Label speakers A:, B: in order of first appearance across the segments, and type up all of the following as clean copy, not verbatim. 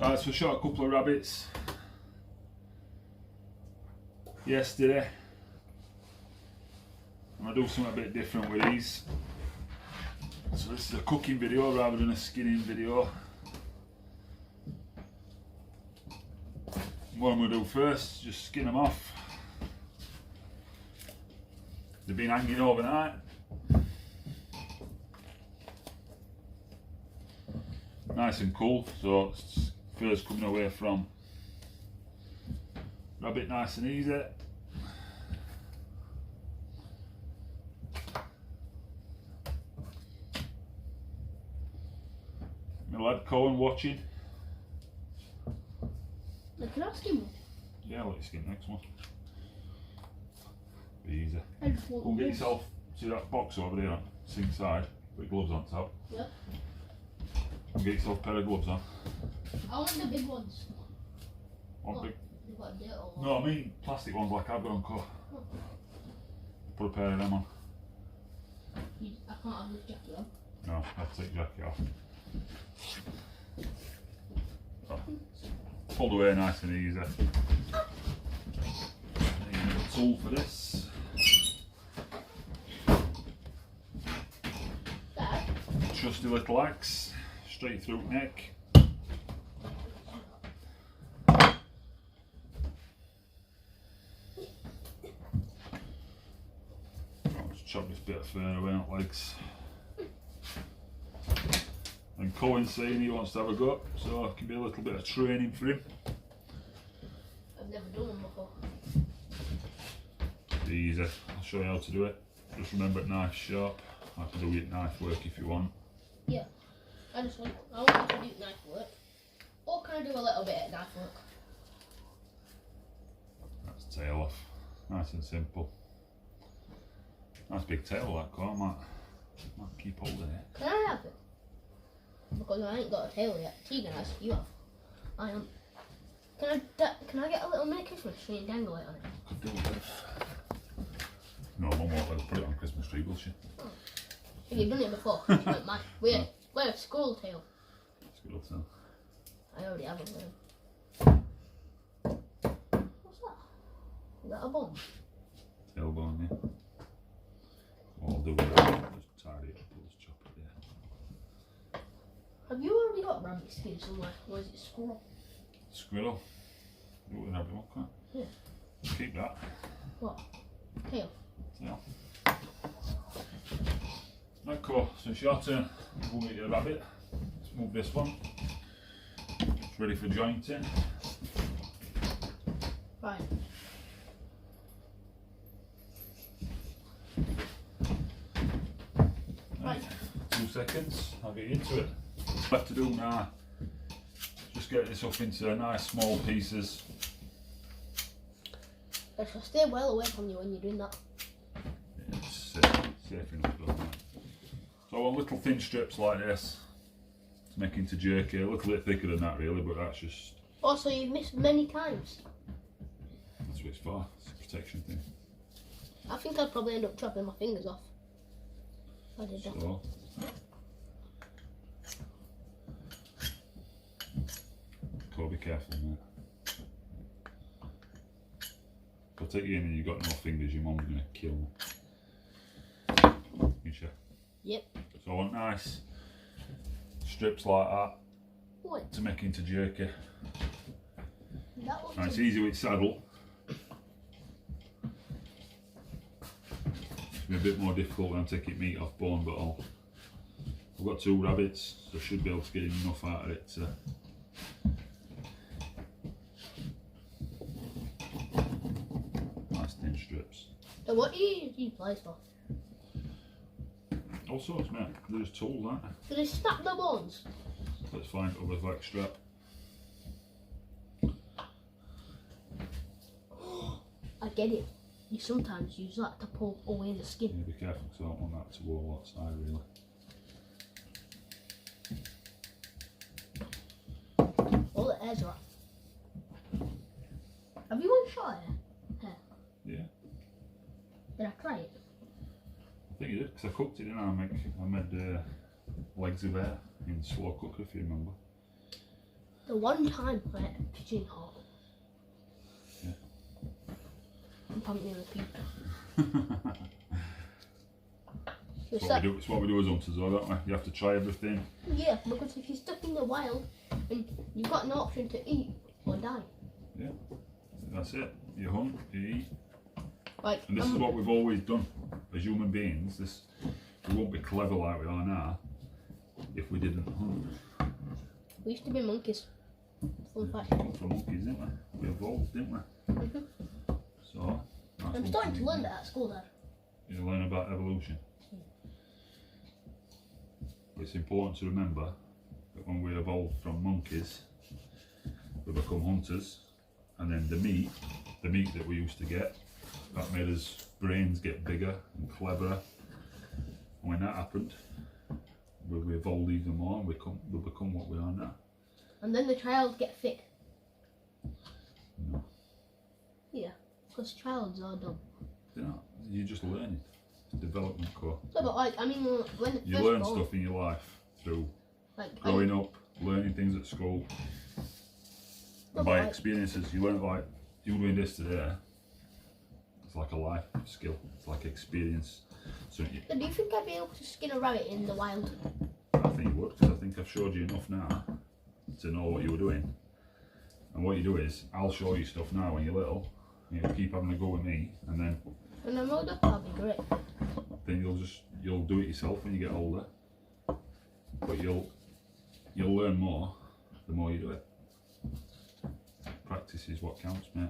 A: Right, so I shot a couple of rabbits yesterday. I'm going to do something a bit different with these. So this is a cooking video rather than a skinning video. What I'm going to do first, just skin them off. They've been hanging overnight. Nice and cool, so it's first coming away from rabbit, nice and easy. My lad Cohen watching.
B: Can I skin one?
A: Yeah, I'll let you skin next one. Be easy.
B: I just want
A: Go and get yourself, see that box over there on sink side, with gloves on top.
B: Yep.
A: And get yourself a pair of gloves on.
B: I want the big ones.
A: One big.
B: They've got dirt all
A: No, I mean plastic ones like I've got on cut. Put a pair of them on.
B: I can't have this jacket on.
A: No, I'll take the jacket off. Oh. Pulled away nice and easy. Need a tool for this.
B: Dad?
A: Trusty little axe, straight through neck. I'll just chop this bit of fur away, not legs. And Cohen's saying he wants to have a go, so it can be a little bit of training for him.
B: I've never done one before.
A: Easy, I'll show you how to do it. Just remember knife sharp. I can do it knife work if you want.
B: Yeah. I want to do knife work. Or can I do a little bit of knife work?
A: That's tail off. Nice and simple. Nice big tail that car, might keep holding it.
B: Can I have it? Because I ain't got a tail yet. Tegan has, you have. I am. Can I get a little mini Christmas tree and dangle it on it?
A: Could do with. No, Mum won't let us put it on Christmas tree, will she?
B: Oh. Have you done it before? It's like mine. We're a squirrel tail.
A: Squirrel tail.
B: I already have one. What's that? Is that a bone?
A: Tailbone, yeah. What I'll do is just tidy it up, we'll just chop it there.
B: Have you already got rabbit skin somewhere? Or is it squirrel?
A: Squirrel. You would have it, okay?
B: Yeah.
A: Keep that.
B: What? Tail.
A: Tail. Right, cool. So it's your turn. We'll get your rabbit. Let's move this one. It's ready for jointing.
B: Fine.
A: Right. 2 seconds. I'll get you into it. What I have to do now, just get this up into nice small pieces.
B: I shall stay well away from you when you're doing that.
A: Yeah, it's safe enough, doesn't it? So I want little thin strips like this to make into jerky. A little bit thicker than that really, but that's just...
B: Also, you've missed many times.
A: That's what it's for. It's a protection thing.
B: I think I'd probably end up chopping my fingers off. If I did that.
A: So, Cool, be careful, mate. If I take you in and you've got no fingers, your mum's going to kill me. You sure?
B: Yep.
A: So I want nice strips like that
B: What?
A: to make into jerky.
B: That was
A: And it's easy with saddle. It's a bit more difficult when I'm taking meat off bone, but I've got 2 rabbits, so I should be able to get enough out of it to... Nice thin strips.
B: So what do you use these pliers for?
A: All sorts, mate. They're just tools, aren't they?
B: Do they snap the bones?
A: Let's find it with like strap.
B: I get it. You sometimes use that to pull away the skin.
A: Yeah, be careful because I don't want that to go outside really.
B: All the hairs are up. Have you one shot hair?
A: Yeah.
B: Did I try it?
A: I think you did, because I cooked it, didn't I? I made legs of hair in slow cooker, if you remember.
B: The The one time I had a pigeon hole.
A: Yeah.
B: And pumped me with pizza.
A: It's what we do as hunters, though, don't we? You have to try everything.
B: Yeah, because if you're stuck in the wild, and you've got an option to eat or die.
A: Yeah, that's it. You hunt, you eat.
B: Like,
A: and this is what we've always done as human beings. We won't be clever like we are now if we didn't hunt.
B: We used to be monkeys. Fun fact.
A: We come from monkeys, didn't we? We evolved, didn't we? So,
B: I'm starting to learn that at school, Dad.
A: You learn about evolution. It's important to remember that when we evolved from monkeys, we become hunters, and then the meat that we used to get, that made us brains get bigger and cleverer. And when that happened, we evolved even more, and we become what we are now.
B: And then the childs get thick.
A: No.
B: Yeah, because childs are dumb.
A: They're not. You're just learning. It's development core.
B: So, but like, I mean, when
A: you learn stuff in your life through growing up, learning things at school, and by experiences. You learn, like you doing this today. It's like a life skill. It's like experience. So
B: do you think I'd be able to skin a rabbit in the wild?
A: I think you would, because I think I've showed you enough now to know what you were doing. And what you do is, I'll show you stuff now when you're little. And you'll keep having a go with me, and then
B: when I'm older, that'll be great.
A: Then you'll do it yourself when you get older. But you'll learn more the more you do it. Practice is what counts, mate.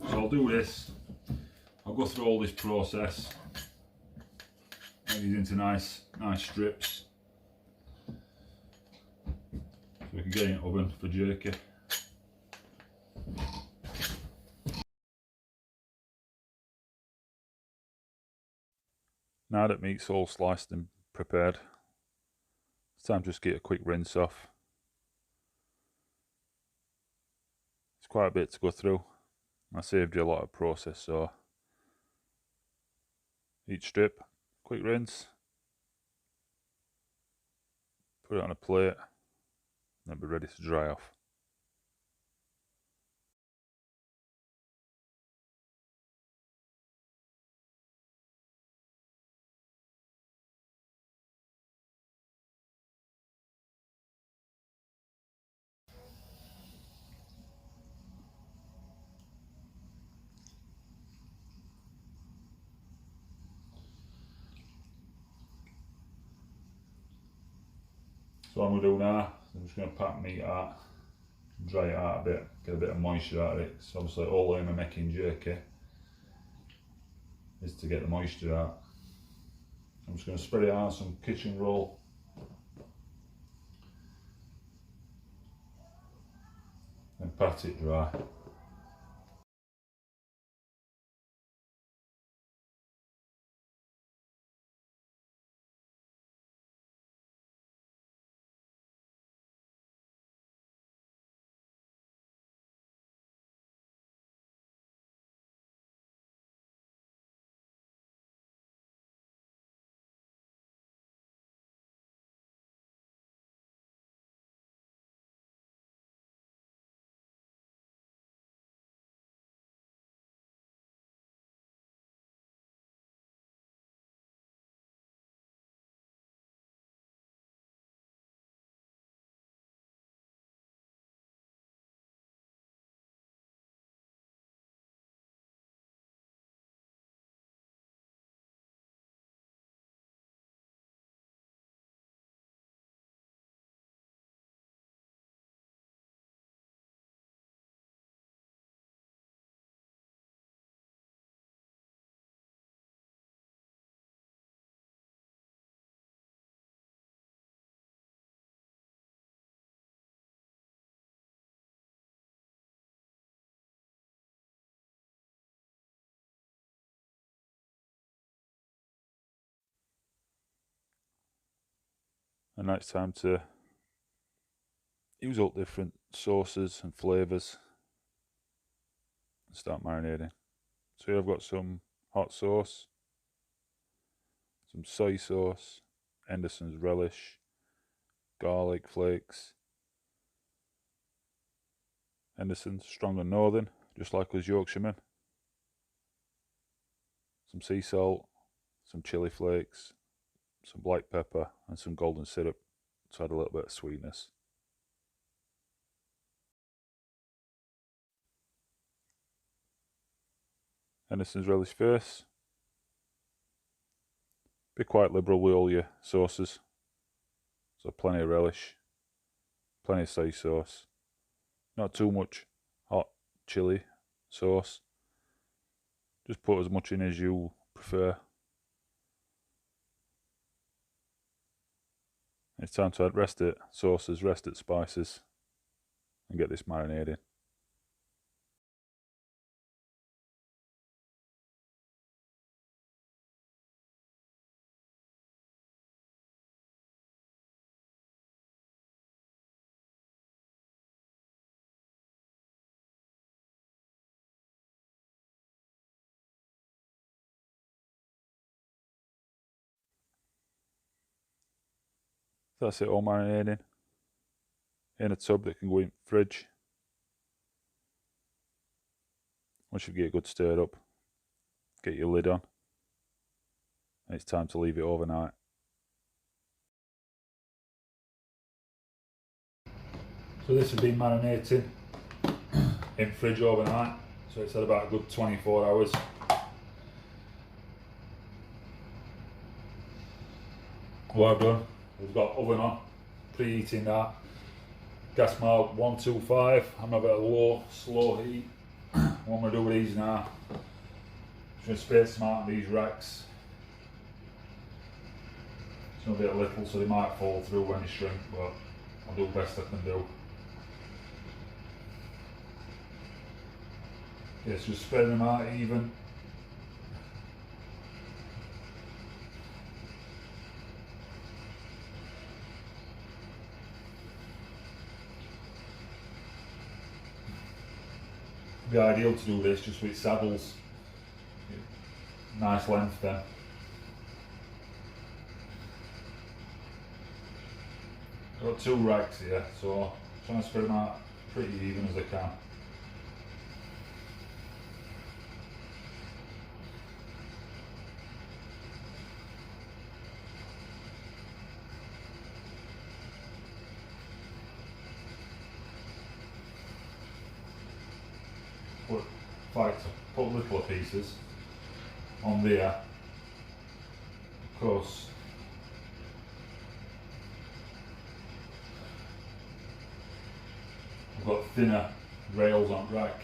A: So I'll do this. I'll go through all this process. Make these into nice strips. So we can get in the oven for jerky. Now that meat's all sliced and prepared, it's time to just get a quick rinse off. It's quite a bit to go through. I saved you a lot of process, so each strip, quick rinse, put it on a plate, and be ready to dry off. So what I'm going to do now, I'm just going to pack meat out, dry it out a bit, get a bit of moisture out of it. So obviously all aim of making jerky is to get the moisture out. I'm just going to spread it out on some kitchen roll. And pat it dry. And now it's time to use all different sauces and flavours and start marinating. So here I've got some hot sauce, some soy sauce, Henderson's relish, garlic flakes. Henderson's strong and northern, just like us Yorkshiremen. Some sea salt, some chili flakes, some black pepper and some golden syrup to add a little bit of sweetness. Henderson's relish face. Be quite liberal with all your sauces. So plenty of relish, plenty of soy sauce, not too much hot chili sauce. Just put as much in as you prefer. It's time to add rested sauces, rested spices, and get this marinating. That's it all marinating in a tub that can go in the fridge. Once you get it good stirred up, get your lid on, and it's time to leave it overnight. So this has been marinating in fridge overnight, so it's had about a good 24 hours. What I've done, we've got oven on, preheating that. Gas mark 125, I'm a bit of low, slow heat. What I'm going to do with these now, just going to space them out in these racks. It's going to be a little, so they might fall through when they shrink, but I'll do the best I can do. Yes, just spread them out even. It'd be ideal to do this just with saddles. Nice length then. I've got 2 racks here, so I'm trying to spread them out pretty even as I can. Put little pieces on there, of course. I've got thinner rails on rack.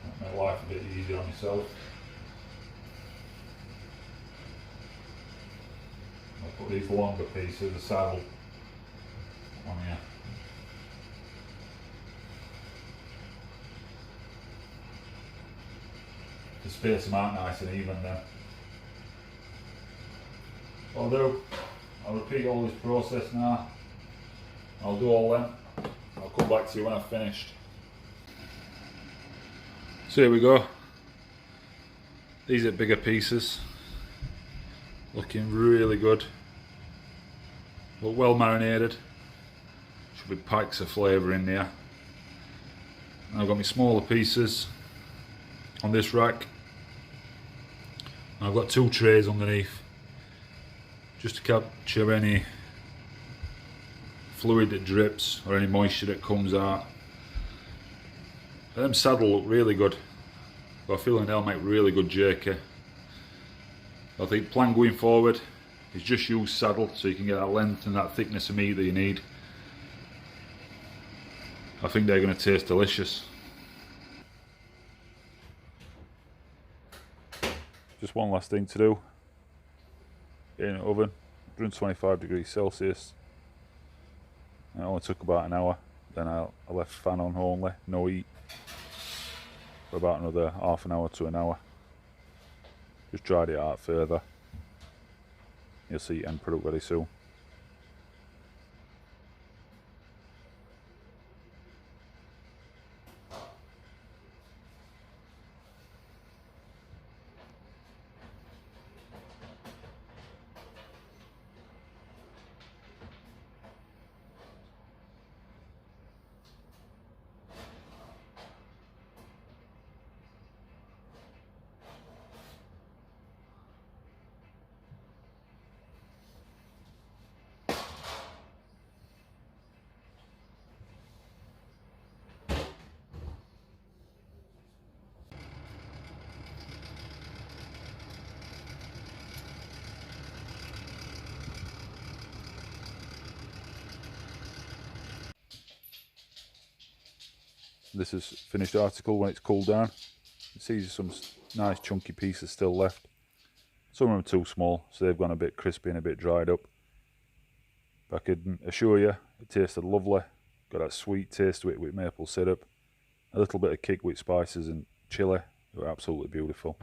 A: That make life a bit easier on myself. I'll put these longer pieces of saddle on here. To space them out nice and even then. Although I'll repeat all this process now. I'll do all them. I'll come back to you when I've finished. So here we go. These are bigger pieces. Looking really good. Look well marinated. Should be packs of flavour in there. And I've got my smaller pieces on this rack. And I've got 2 trays underneath, just to capture any fluid that drips or any moisture that comes out. Them saddle look really good. Got a feeling they'll make really good jerky. I think plan going forward is just use saddle so you can get that length and that thickness of meat that you need. I think they're going to taste delicious. Just one last thing to do. Get in an oven, 125 degrees Celsius. It only took about an hour. Then I left fan on only, no heat, for about another half an hour to an hour. Just dried it out further. You'll see end product very soon. This is finished article when it's cooled down. You see some nice chunky pieces still left. Some of them are too small, so they've gone a bit crispy and a bit dried up. But I can assure you, it tasted lovely. Got that sweet taste to it with maple syrup. A little bit of kick with spices and chilli. They were absolutely beautiful.